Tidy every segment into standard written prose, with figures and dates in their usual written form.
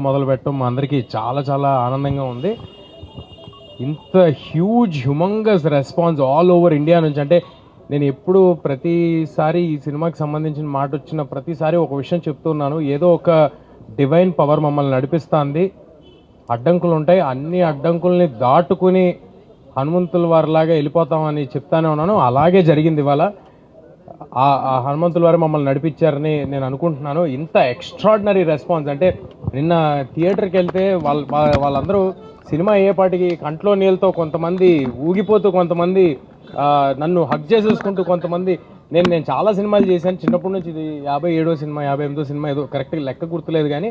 మొదలు పెట్టడం మా అందరికీ చాలా చాలా ఆనందంగా ఉంది. ఇంత huge humongous response all over India నుంచి, అంటే నేను ఎప్పుడు ప్రతిసారి ఈ సినిమాకి సంబంధించిన మాట వచ్చిన ప్రతిసారి ఒక విషయం చెప్తున్నాను, ఏదో ఒక డివైన్ పవర్ మమ్మల్ని నడిపిస్తుంది. అడ్డంకులు ఉంటాయి, అన్ని అడ్డంకుల్ని దాటుకుని హనుమంతుల వారిలాగా వెళ్ళిపోతామని చెప్తానే ఉన్నాను. అలాగే జరిగింది. ఇవాళ ఆ హనుమంతుల వారు మమ్మల్ని నడిపించారని నేను అనుకుంటున్నాను. ఇంత ఎక్స్ట్రాడినరీ రెస్పాన్స్, అంటే నిన్న థియేటర్కి వెళ్తే వాళ్ళందరూ సినిమా అయ్యేపాటికి కంట్లో నీళ్ళతో, కొంతమంది ఊగిపోతూ, కొంతమంది నన్ను హగ్ చేసేసుకుంటూ, కొంతమంది నేను చాలా సినిమాలు చేశాను చిన్నప్పటి నుంచి. ఇది 57వ సినిమా 58వ సినిమా ఏదో కరెక్ట్గా లెక్క గుర్తులేదు, కానీ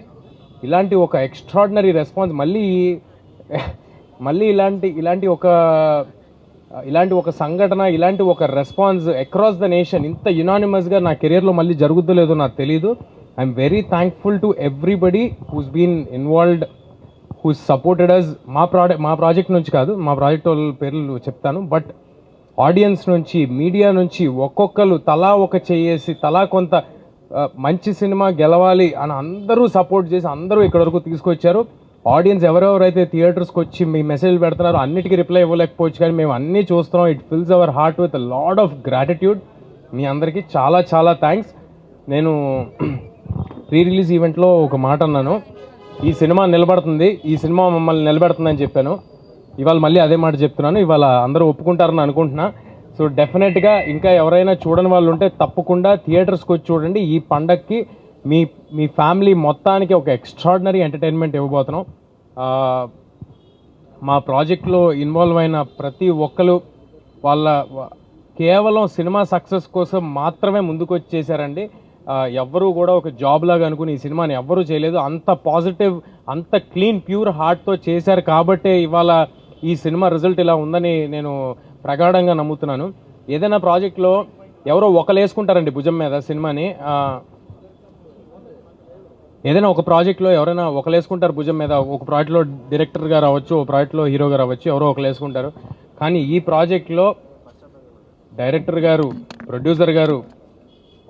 ఇలాంటి ఒక ఎక్స్ట్రాడినరీ రెస్పాన్స్ మళ్ళీ ఇలాంటి ఒక సంఘటన, ఇలాంటి ఒక రెస్పాన్స్ అక్రాస్ ద నేషన్ ఇంత యునానిమస్గా నా కెరియర్లో మళ్ళీ జరుగుతుందో లేదో నాకు తెలీదు. I'm very thankful to everybody who's been involved, who supported us. మా ప్రాజెక్ట్ నుంచి కాదు, మా ప్రాజెక్ట్ వాళ్ళ పేర్లు చెప్తాను, బట్ ఆడియన్స్ నుంచి, మీడియా నుంచి ఒక్కొక్కరు తలా ఒక చేసి, తలా కొంత మంచి సినిమా గెలవాలి అని అందరూ సపోర్ట్ చేసి అందరూ ఇక్కడ వరకు తీసుకొచ్చారు. ఆడియన్స్ ఎవరెవరైతే థియేటర్స్కి వచ్చి మీ మెసేజ్ పెడుతున్నారో అన్నిటికీ రిప్లై ఇవ్వలేకపోవచ్చు, కానీ మేము అన్నీ చూస్తున్నాం. It fills our heart with load of gratitude. మీ అందరికీ చాలా చాలా థ్యాంక్స్. నేను ప్రీ రిలీజ్ ఈవెంట్లో ఒక మాట అన్నాను, ఈ సినిమా నిలబడుతుంది, ఈ సినిమా మమ్మల్ని నిలబెడుతుందని చెప్పాను. ఇవాళ మళ్ళీ అదే మాట చెప్తున్నాను. ఇవాళ అందరూ ఒప్పుకుంటారని అనుకుంటున్నా. సో డెఫినెట్గా ఇంకా ఎవరైనా చూడని వాళ్ళు ఉంటే తప్పకుండా థియేటర్స్కి వచ్చి చూడండి. ఈ పండగకి మీ ఫ్యామిలీ మొత్తానికి ఒక ఎక్స్ట్రాడినరీ ఎంటర్టైన్మెంట్ ఇవ్వబోతున్నాం. మా ప్రాజెక్ట్లో ఇన్వాల్వ్ అయిన ప్రతి ఒక్కరు కేవలం సినిమా సక్సెస్ కోసం మాత్రమే ముందుకు వచ్చి చేశారండి. ఎవ్వరూ కూడా ఒక జాబ్ లాగా అనుకుని ఈ సినిమాని ఎవ్వరూ చేయలేదు. అంత పాజిటివ్, అంత క్లీన్, ప్యూర్ హార్ట్తో చేశారు కాబట్టే ఇవాళ ఈ సినిమా రిజల్ట్ ఇలా ఉందని నేను ప్రగాఢంగా నమ్ముతున్నాను. ఏదైనా ప్రాజెక్ట్లో ఎవరో ఒకరు వేసుకుంటారండి భుజం మీద సినిమాని. ఏదైనా ఒక ప్రాజెక్ట్లో ఎవరైనా ఒకరు వేసుకుంటారు భుజం మీద. ఒక ప్రాజెక్ట్లో డైరెక్టర్గా రావచ్చు, ఒక ప్రాజెక్ట్లో హీరోగా రావచ్చు, ఎవరో ఒకరు వేసుకుంటారు. కానీ ఈ ప్రాజెక్ట్లో డైరెక్టర్ గారు, ప్రొడ్యూసర్ గారు,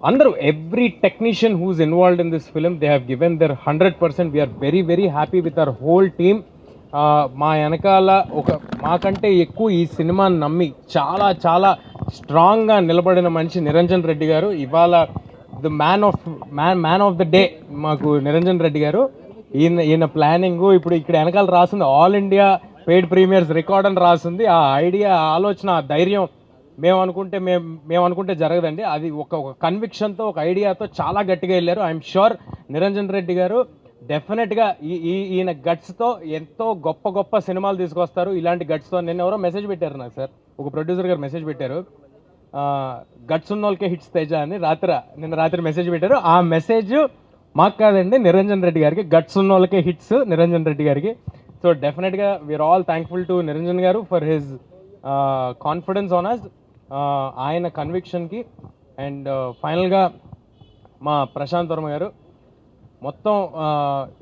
అందరూ, every technician who's involved in this film, they have given their 100%. We are very very happy with our whole team. మా వెనకాల మాకంటే ఎక్కువ ఈ సినిమాని నమ్మి చాలా చాలా స్ట్రాంగ్గా నిలబడిన మనిషి నిరంజన్ రెడ్డి గారు. ఇవాళ the man of the day మాకు నిరంజన్ రెడ్డి గారు. ఈయన ప్లానింగ్, ఇప్పుడు ఇక్కడ వెనకాల రాసింది all India paid premieres record అని రాసింది. ఆ ఐడియా, ఆలోచన, ఆ ధైర్యం మేము అనుకుంటే జరగదండి. అది ఒక కన్విక్షన్తో, ఒక ఐడియాతో చాలా గట్టిగా వెళ్ళారు. ఐఎమ్ షూర్ నిరంజన్ రెడ్డి గారు డెఫినెట్గా ఈయన గట్స్తో ఎంతో గొప్ప గొప్ప సినిమాలు తీసుకొస్తారు. ఇలాంటి గట్స్తో నిన్న ఎవరో మెసేజ్ పెట్టారు నాకు, సార్, ఒక ప్రొడ్యూసర్ గారు మెసేజ్ పెట్టారు, గట్స్ ఉన్న వాళ్ళకే హిట్స్ తేజ అని నిన్న రాత్రి మెసేజ్ పెట్టారు. ఆ మెసేజ్ మాకు కాదండి, నిరంజన్ రెడ్డి గారికి. గట్స్ ఉన్న వాళ్ళకే హిట్స్ నిరంజన్ రెడ్డి గారికి. సో డెఫినెట్గా we are all thankful to Niranjan గారు for his confidence on us, ఆయన కన్విక్షన్కి. అండ్ ఫైనల్గా మా ప్రశాంత్ వర్మ గారు, మొత్తం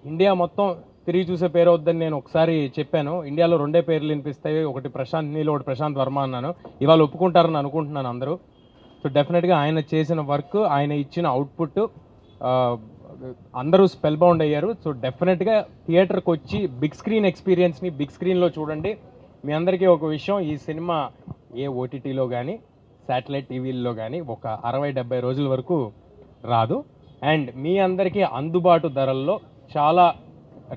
ఇండియా మొత్తం తిరిగి చూసే పేరు వద్దని నేను ఒకసారి చెప్పాను. ఇండియాలో 2 పేర్లు వినిపిస్తాయి, ఒకటి ప్రశాంత్ నీల్, ఒకటి ప్రశాంత్ వర్మ అన్నాను. ఇవాళ ఒప్పుకుంటారని అనుకుంటున్నాను అందరూ. సో డెఫినెట్గా ఆయన చేసిన వర్క్, ఆయన ఇచ్చిన అవుట్పుట్ అందరూ స్పెల్ బౌండ్ అయ్యారు. సో డెఫినెట్గా థియేటర్కి వచ్చి బిగ్ స్క్రీన్ ఎక్స్పీరియన్స్ని బిగ్ స్క్రీన్లో చూడండి. మీ అందరికీ ఒక విషయం, ఈ సినిమా ఏ ఓటీటీలో కానీ శాటిలైట్ టీవీల్లో కానీ ఒక 60-70 రోజుల వరకు రాదు. అండ్ మీ అందరికీ అందుబాటు ధరల్లో, చాలా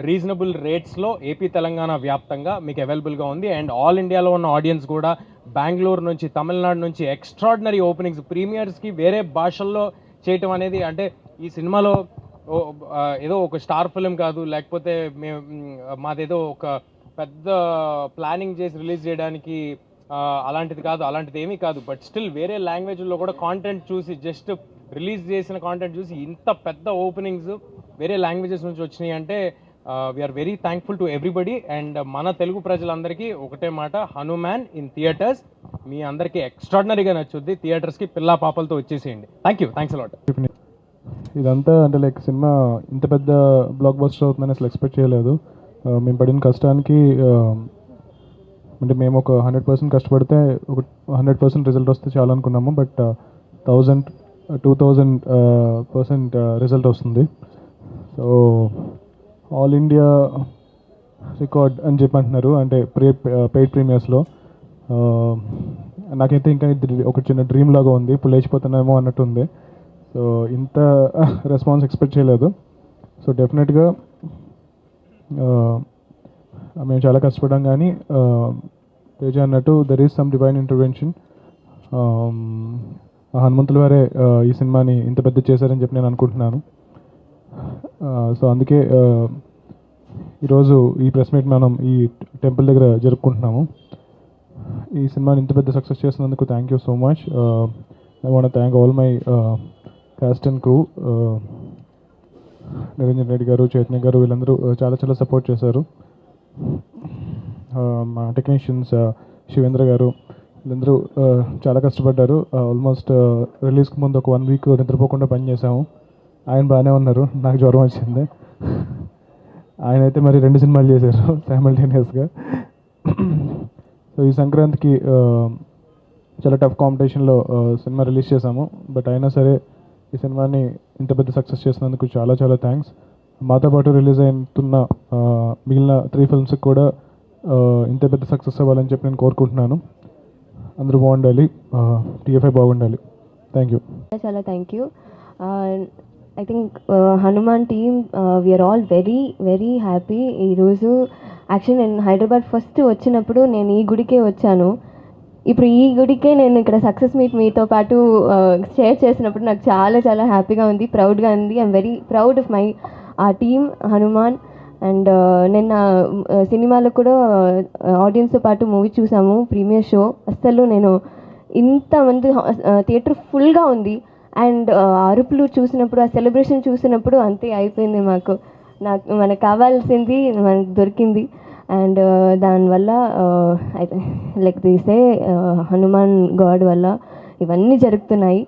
రీజనబుల్ రేట్స్లో ఏపీ తెలంగాణ వ్యాప్తంగా మీకు అవైలబుల్గా ఉంది. అండ్ ఆల్ ఇండియాలో ఉన్న ఆడియన్స్ కూడా బెంగళూరు నుంచి, తమిళనాడు నుంచి ఎక్స్ట్రాడినరీ ఓపెనింగ్స్, ప్రీమియర్స్కి వేరే భాషల్లో చేయటం అనేది, అంటే ఈ సినిమాలో ఏదో ఒక స్టార్ ఫిలిం కాదు, లేకపోతే మాదేదో ఒక పెద్ద ప్లానింగ్ చేసి రిలీజ్ చేయడానికి అలాంటిది కాదు, అలాంటిది ఏమీ కాదు. బట్ స్టిల్ వేరే లాంగ్వేజ్లో కూడా కాంటెంట్ చూసి, జస్ట్ రిలీజ్ చేసిన కాంటెంట్ చూసి ఇంత పెద్ద ఓపెనింగ్స్ వేరే లాంగ్వేజెస్ నుంచి వచ్చినాయి అంటే we are very thankful to everybody. And మన తెలుగు ప్రజలందరికీ ఒకటే మాట, హనుమాన్ ఇన్ థియేటర్స్. మీ అందరికీ ఎక్స్ట్రాడినరీగా నచ్చుద్ది. థియేటర్స్కి పిల్లా పాపలతో వచ్చేసేయండి. Thanks a lot. ఇదంతా అంటే లైక్ సినిమా ఇంత పెద్ద బ్లాక్ బస్టర్ అవుతుందని అసలు ఎక్స్పెక్ట్ చేయలేదు. మేము పడిన కష్టానికి అంటే మేము ఒక 100% కష్టపడితే ఒక 100% రిజల్ట్ వస్తే చాలా అనుకున్నాము. బట్ 1000-2000% రిజల్ట్ వస్తుంది. సో ఆల్ ఇండియా రికార్డ్ అని చెప్పి అంటున్నారు, అంటే పెయిడ్ ప్రీమియర్స్లో. నాకైతే ఇంకా ఇది ఒక చిన్న డ్రీమ్ లాగా ఉంది, ఇప్పుడు లేచిపోతున్నామో అన్నట్టు ఉంది. సో ఇంత రెస్పాన్స్ ఎక్స్పెక్ట్ చేయలేదు. సో డెఫినెట్గా మేము చాలా కష్టపడ్డాం, కానీ తేజ అన్నట్టు there is some divine intervention. హనుమంతుల వారే ఈ సినిమాని ఇంత పెద్ద చేశారని చెప్పి నేను అనుకుంటున్నాను. సో అందుకే ఈరోజు ఈ ప్రెస్ మీట్ మనం ఈ టెంపుల్ దగ్గర జరుపుకుంటున్నాము. ఈ సినిమాని ఇంత పెద్ద సక్సెస్ చేసినందుకు thank you so much. I want thank all my cast and crew. Niranjan Reddy గారు, చైతన్య గారు, వీళ్ళందరూ చాలా చాలా సపోర్ట్ చేశారు. మా టెక్నీషియన్స్ శివేంద్ర గారు, వీళ్ళందరూ చాలా కష్టపడ్డారు. ఆల్మోస్ట్ రిలీజ్కి ముందు ఒక 1 వీక్ నిద్రపోకుండా పనిచేసాము. ఆయన బాగానే ఉన్నారు, నాకు జ్వరం వచ్చింది. ఆయన అయితే మరి 2 సినిమాలు చేశారు సైమల్టేనియస్గా. సో ఈ సంక్రాంతికి చాలా టఫ్ కాంపిటీషన్లో సినిమా రిలీజ్ చేశాము. బట్ అయినా సరే ఈ సినిమాని ఇంత పెద్ద సక్సెస్ చేసినందుకు చాలా చాలా థ్యాంక్స్. మాతో పాటు రిలీజ్ అవుతున్న మిగిలిన 3 ఫిల్మ్స్కి కూడా ఇంత పెద్ద సక్సెస్ అవ్వాలని చెప్పి నేను కోరుకుంటున్నాను. అందరూ బాగుండాలి, టీఎఫ్ఐ బాగుండాలి. Thank you. చాలా thank you. I think Hanuman team we are all very very happy. ఈరోజు యాక్చువల్లీ నేను హైదరాబాద్ ఫస్ట్ వచ్చినప్పుడు నేను ఈ గుడికే వచ్చాను. ఇప్పుడు ఈ గుడికే నేను ఇక్కడ సక్సెస్ మీట్ మీతో పాటు షేర్ చేసినప్పుడు నాకు చాలా చాలా హ్యాపీగా ఉంది, ప్రౌడ్గా ఉంది. I'm very proud of my team Hanuman. And నిన్న సినిమాలో కూడా ఆడియన్స్తో పాటు మూవీ చూసాము, ప్రీమియర్ షో. అస్సలు నేను ఇంతమంది థియేటర్ ఫుల్గా ఉంది. అండ్ అరుపులు చూసినప్పుడు, ఆ సెలబ్రేషన్ చూసినప్పుడు అంతే అయిపోయింది. మనకు కావాల్సింది మనకు దొరికింది. అండ్ దానివల్ల లైక్ తీసే హనుమాన్ గాడ్ వల్ల ఇవన్నీ జరుగుతున్నాయి.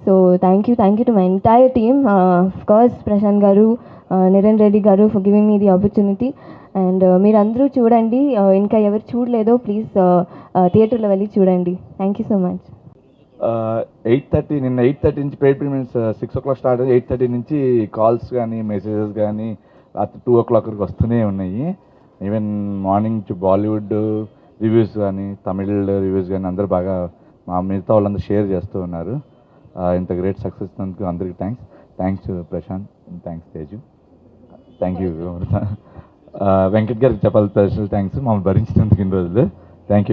So thank you to my entire team. Of course Prashanth గారు, నిరణ్ రెడ్డి గారు for giving me the opportunity. And మీరందరూ చూడండి, ఇంకా ఎవరు చూడలేదో ప్లీజ్ థియేటర్లో వెళ్ళి చూడండి. Thank you so much. 8:30 నిన్న 8:30 నుంచి పెయిడ్ ప్రీమియర్స్ 6 o'clock స్టార్ట్ అయ్యి 8:30 నుంచి కాల్స్ కానీ మెసేజెస్ కానీ రాత్రి 2 o'clock వరకు వస్తూనే ఉన్నాయి. ఈవెన్ మార్నింగ్ నుంచి బాలీవుడ్ రివ్యూస్ కానీ, తమిళ్ రివ్యూస్ కానీ అందరూ బాగా మా మిగతా వాళ్ళందరూ షేర్ చేస్తూ ఉన్నారు. ఇంత గ్రేట్ సక్సెస్ ఇచ్చినందుకు అందరికీ thanks Prashanth, thanks Teju, thank you. Venkat గారికి చెప్పాలి స్పెషల్ థ్యాంక్స్ మమ్మల్ని భరించినందుకు ఇన్ని రోజులు. Thank you.